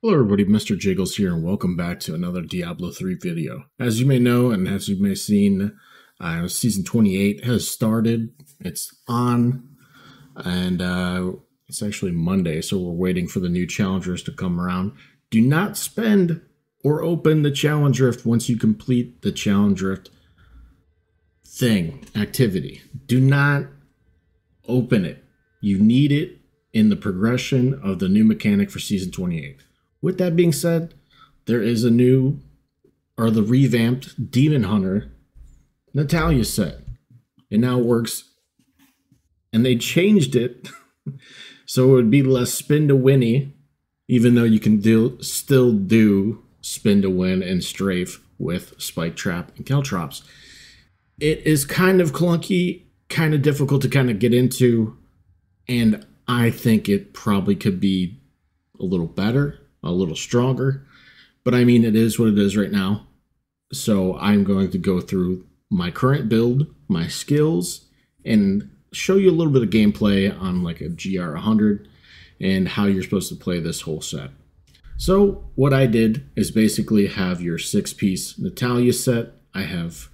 Hello everybody, Mr. Jiggles here, and welcome back to another Diablo 3 video. As you may know, and as you may have seen, Season 28 has started. It's on, and it's actually Monday, so we're waiting for the new challengers to come around. Do not spend or open the challenge rift once you complete the challenge rift activity. Do not open it. You need it in the progression of the new mechanic for Season 28. With that being said, there is the revamped Demon Hunter Natalya set. It now works, and they changed it so it would be less spin to winny, even though you can still do spin to win and strafe with Spike Trap and Caltrops. It is kind of clunky, kind of difficult to kind of get into, and I think it probably could be a little better, a little stronger, but I mean, it is what it is right now. So I'm going to go through my current build, my skills, and show you a little bit of gameplay on like a GR100 and how you're supposed to play this whole set. So what I did is basically have your 6-piece Natalya set. I have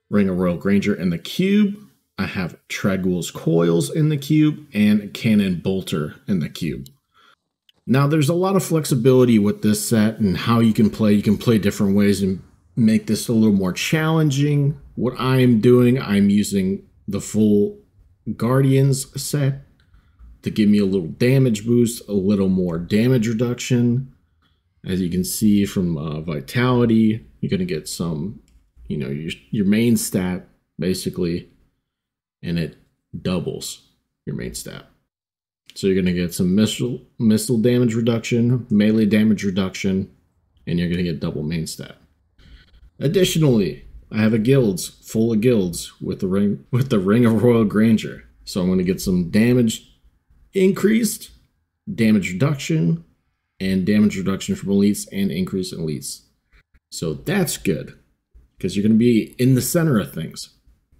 Ring of Royal Granger in the cube. I have Treadwell's Coils in the cube and Cannon Bolter in the cube. Now, there's a lot of flexibility with this set and how you can play. You can play different ways and make this a little more challenging. What I am doing, I'm using the full Guardians set to give me a little damage boost, a little more damage reduction. As you can see from Vitality, you're going to get some, your main stat, basically, and it doubles your main stat. So you're going to get some missile damage reduction, melee damage reduction, and you're going to get double main stat. Additionally, I have a guilds full of guilds with the Ring of Royal Granger. So I'm going to get some damage increased, damage reduction, and damage reduction from elites and increase in elites. So that's good because you're going to be in the center of things.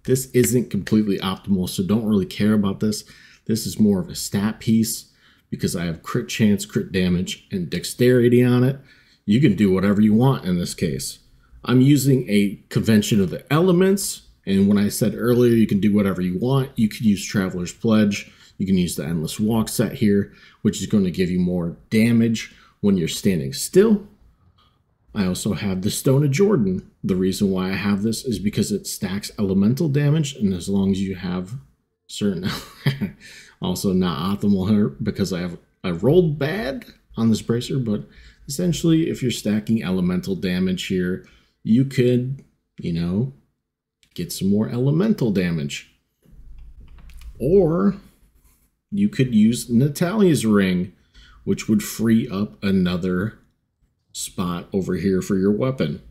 This isn't completely optimal, so don't really care about this. This is more of a stat piece because I have crit chance, crit damage, and dexterity on it. You can do whatever you want in this case. I'm using a convention of the elements, and when I said earlier you can do whatever you want, you could use Traveler's Pledge. You can use the Endless Walk set here, which is going to give you more damage when you're standing still. I also have the Stone of Jordan. The reason why I have this is because it stacks elemental damage, and as long as you have certain also not optimal here because I rolled bad on this bracer, but essentially if you're stacking elemental damage here, you could, get some more elemental damage. Or you could use Natalya's ring, which would free up another spot over here for your weapon.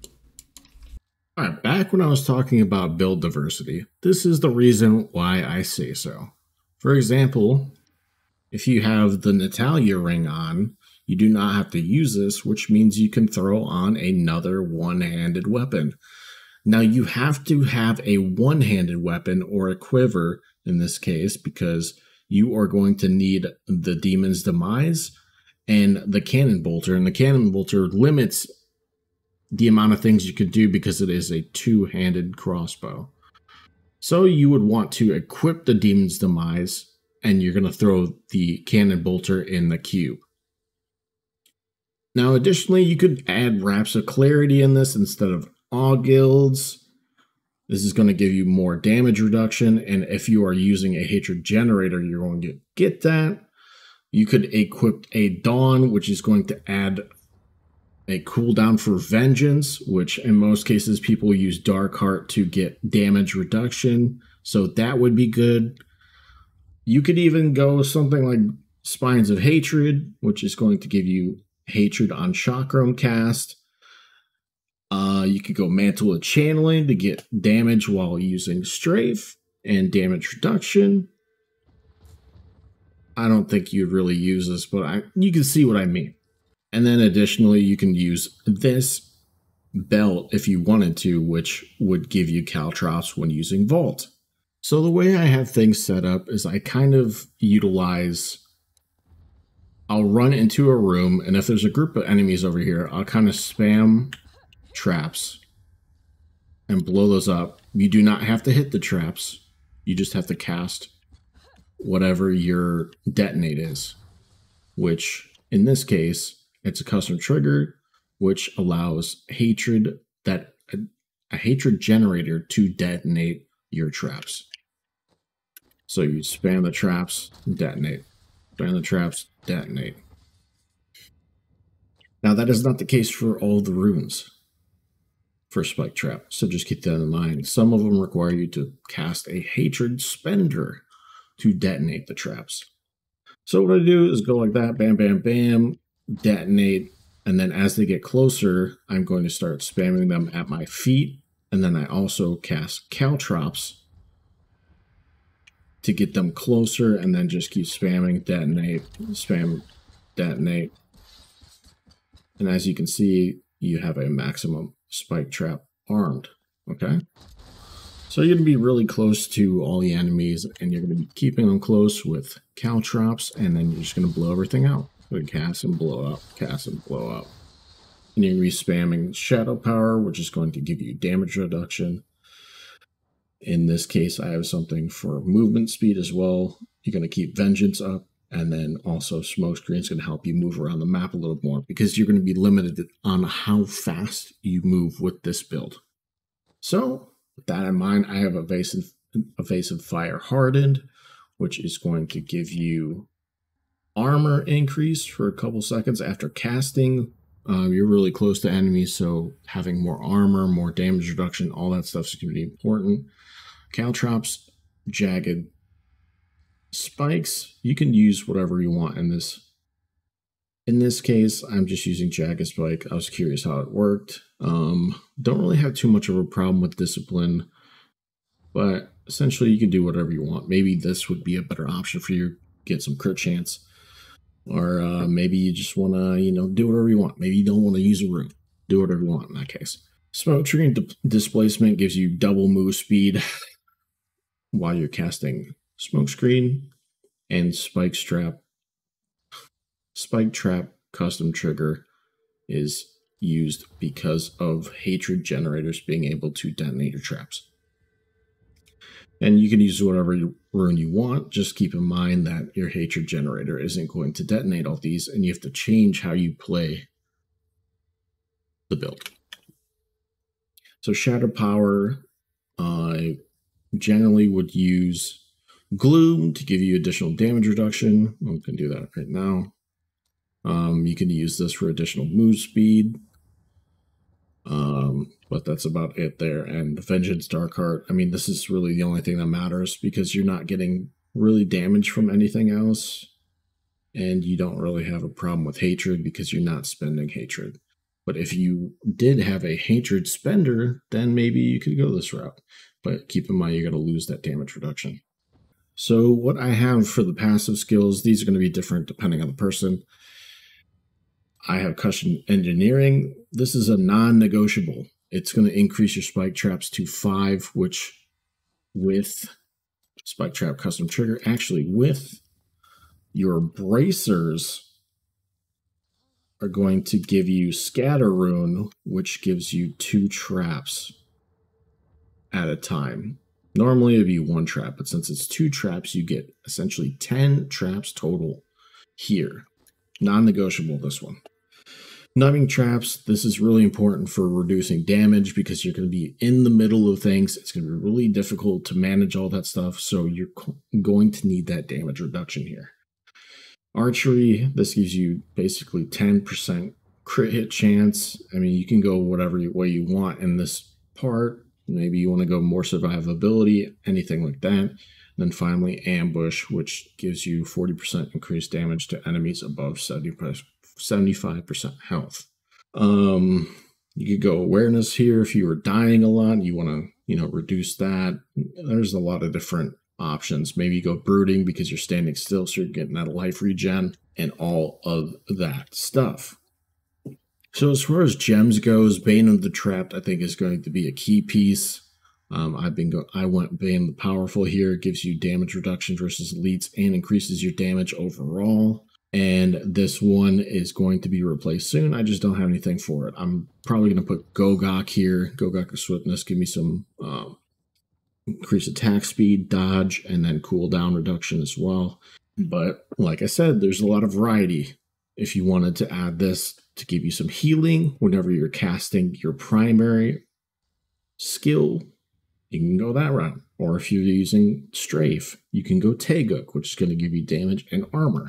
Alright, back when I was talking about build diversity, this is the reason why I say so. For example, if you have the Natalya ring on, you do not have to use this, which means you can throw on another one-handed weapon. Now, you have to have a one-handed weapon or a quiver in this case because you are going to need the Demon's Demise and the Cannon Bolter, and the Cannon Bolter limits the amount of things you could do because it is a two-handed crossbow. So you would want to equip the Demon's Demise, and you're going to throw the Cannon Bolter in the cube. Now, additionally, you could add Wraps of Clarity in this instead of all guilds. This is going to give you more damage reduction, and if you are using a Hatred Generator, you're going to get that. You could equip a Dawn, which is going to add a cooldown for Vengeance, which in most cases people use Dark Heart to get damage reduction, so that would be good. You could even go something like Spines of Hatred, which is going to give you Hatred on Chakram cast. You could go Mantle of Channeling to get damage while using Strafe and damage reduction. I don't think you'd really use this, but you can see what I mean. And then additionally, you can use this belt if you wanted to, which would give you Caltrops when using Vault. So the way I have things set up is I kind of utilize I'll run into a room, and if there's a group of enemies over here, I'll kind of spam traps and blow those up. You do not have to hit the traps. You just have to cast whatever your detonate is, which in this case, it's a custom trigger, which allows hatred that a hatred generator to detonate your traps. So you spam the traps, detonate. Spam the traps, detonate. Now that is not the case for all the runes for Spike Trap, so just keep that in mind. Some of them require you to cast a hatred spender to detonate the traps. So what I do is go like that, bam, bam, bam, detonate, and then as they get closer, I'm going to start spamming them at my feet, and then I also cast caltrops to get them closer, and then just keep spamming, detonate, spam, detonate. And as you can see, you have a maximum spike trap armed, okay? So you're going to be really close to all the enemies, and you're going to be keeping them close with caltrops, and then you're just going to blow everything out. Going to cast and blow up, cast and blow up. And you're going to be spamming Shadow Power, which is going to give you damage reduction. In this case, I have something for movement speed as well. You're going to keep Vengeance up, and then also Smokescreen is going to help you move around the map a little more, because you're going to be limited on how fast you move with this build. So, with that in mind, I have Evasive Fire Hardened, which is going to give you armor increase for a couple seconds after casting. You're really close to enemies, so having more armor, more damage reduction, all that stuff is going to be important. Caltrops, Jagged Spikes, you can use whatever you want in this. In this case, I'm just using Jagged Spike. I was curious how it worked. Don't really have too much of a problem with Discipline, but essentially you can do whatever you want. Maybe this would be a better option for you, get some crit chance. Or maybe you just want to, do whatever you want. Maybe you don't want to use a rune. Do whatever you want in that case. Smoke Screen Displacement gives you double move speed while you're casting Smoke Screen, and Spike Trap custom trigger is used because of hatred generators being able to detonate your traps. And you can use whatever rune you want. Just keep in mind that your hatred generator isn't going to detonate all these, and you have to change how you play the build. So Shadow Power, I generally would use Gloom to give you additional damage reduction. I'm going to do that right now. You can use this for additional move speed. But that's about it there. And Vengeance Darkheart, I mean, this is really the only thing that matters, because you're not getting really damage from anything else, and you don't really have a problem with hatred because you're not spending hatred. But if you did have a hatred spender, then maybe you could go this route. But keep in mind, you're going to lose that damage reduction. So what I have for the passive skills, these are going to be different depending on the person. I have Custom Engineering. This is a non-negotiable. It's going to increase your spike traps to 5, which with Spike Trap Custom Trigger, actually with your bracers, are going to give you Scatter Rune, which gives you 2 traps at a time. Normally it'd be 1 trap, but since it's 2 traps, you get essentially 10 traps total here. Non-negotiable, this one. Numbing traps, this is really important for reducing damage because you're going to be in the middle of things. It's going to be really difficult to manage all that stuff, so you're going to need that damage reduction here. Archery, this gives you basically 10% crit hit chance. I mean, you can go whatever way you want in this part. Maybe you want to go more survivability, anything like that. And then finally, Ambush, which gives you 40% increased damage to enemies above 75% health. You could go Awareness here if you were dying a lot and you want to, reduce that. There's a lot of different options. Maybe you go Brooding because you're standing still, so you're getting that life regen and all of that stuff. So as far as gems goes, Bane of the Trapped I think is going to be a key piece. I went Bane the Powerful here. It gives you damage reduction versus elites and increases your damage overall. And this one is going to be replaced soon. I just don't have anything for it. I'm probably going to put Gogok here. Gogok of Swiftness, give me some increased attack speed, dodge, and then cooldown reduction as well. But like I said, there's a lot of variety. If you wanted to add this to give you some healing whenever you're casting your primary skill, you can go that route. Or if you're using Strafe, you can go Teguk, which is going to give you damage and armor.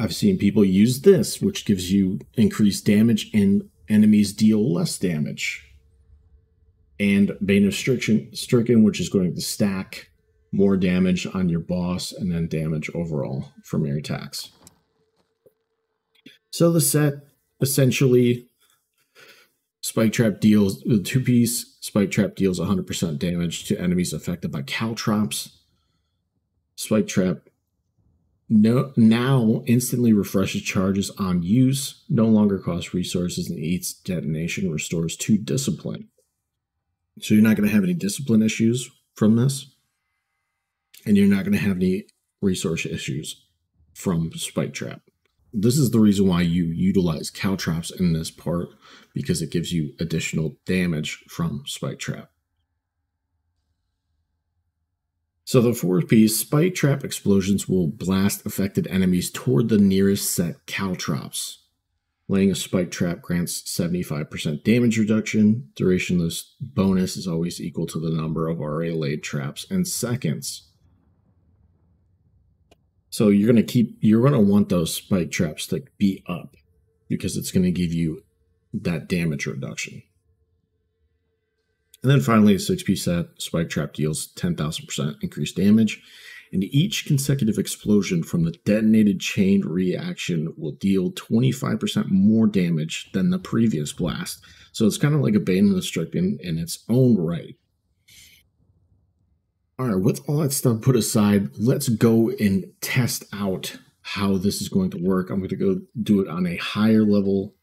I've seen people use this, which gives you increased damage and enemies deal less damage. And Bane of Stricken, which is going to stack more damage on your boss and then damage overall from your attacks. So the set, essentially, Spike Trap deals, the 2-piece Spike Trap deals 100% damage to enemies affected by caltrops. Spike Trap now instantly refreshes charges on use, no longer costs resources, and each detonation restores 2 discipline. So you're not going to have any discipline issues from this, and you're not going to have any resource issues from Spike Trap. This is the reason why you utilize caltrops in this part, because it gives you additional damage from Spike Trap. So the 4-piece Spike Trap explosions will blast affected enemies toward the nearest set caltrops. Laying a Spike Trap grants 75% damage reduction. Duration of this bonus is always equal to the number of already laid traps in seconds. So you're gonna want those Spike Traps to be up, because it's gonna give you that damage reduction. And then finally, a 6-piece set, Spike Trap deals 10,000% increased damage, and each consecutive explosion from the detonated chain reaction will deal 25% more damage than the previous blast. So it's kind of like a Bane of the Stricken in its own right. Alright, with all that stuff put aside, let's go and test out how this is going to work. I'm going to go do it on a higher level.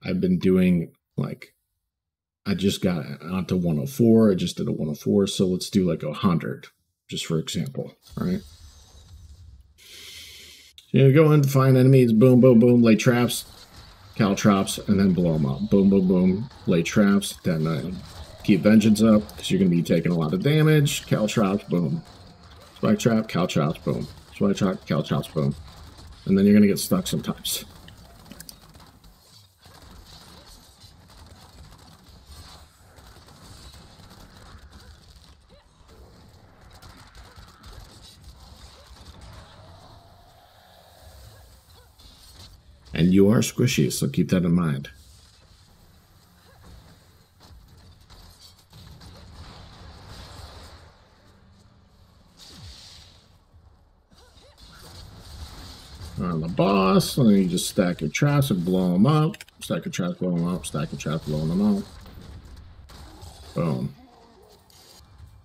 I've been doing, like, I just got onto 104. I just did a 104, so let's do like 100, just for example. All right. So you go in, find enemies, boom, boom, boom, lay traps, caltrops, and then blow them up. Boom, boom, boom, lay traps, then keep vengeance up, because you're going to be taking a lot of damage. Caltrops, boom. Spike trap, caltrops, boom. Spike trap, caltrops, boom. And then you're going to get stuck sometimes. And you are squishy, so keep that in mind. On the boss, and then you just stack your traps and blow them up. Stack your traps, blow them up. Stack your traps, blow them up. Boom.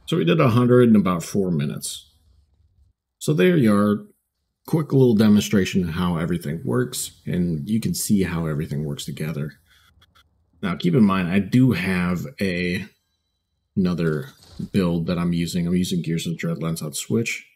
So we did 100 in about 4 minutes. So there you are. Quick little demonstration of how everything works, and you can see how everything works together. Now keep in mind, I do have another build that I'm using. I'm using Gears of Dreadlands on Switch,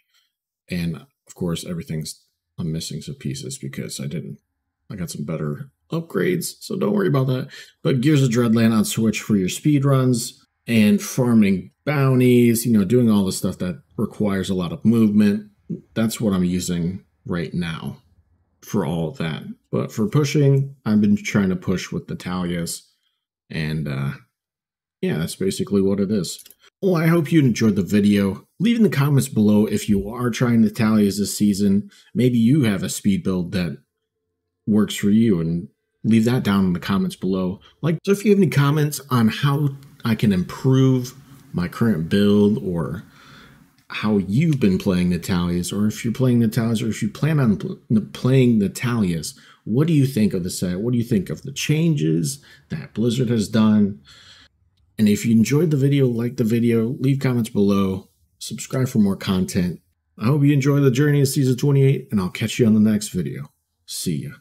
and of course I'm missing some pieces because I got some better upgrades, so don't worry about that. But Gears of Dreadland on Switch for your speed runs and farming bounties, doing all the stuff that requires a lot of movement. That's what I'm using right now for all of that. But for pushing, I've been trying to push with Natalyas, and yeah, that's basically what it is. Well, I hope you enjoyed the video. Leave in the comments below if you are trying Natalyas this season. Maybe you have a speed build that works for you, and leave that down in the comments below. So if you have any comments on how I can improve my current build, or how you've been playing Natalyas, or if you're playing Natalyas, or if you plan on playing Natalyas, what do you think of the set? What do you think of the changes that Blizzard has done? And if you enjoyed the video, like the video, leave comments below, subscribe for more content. I hope you enjoy the journey of Season 28, and I'll catch you on the next video. See ya.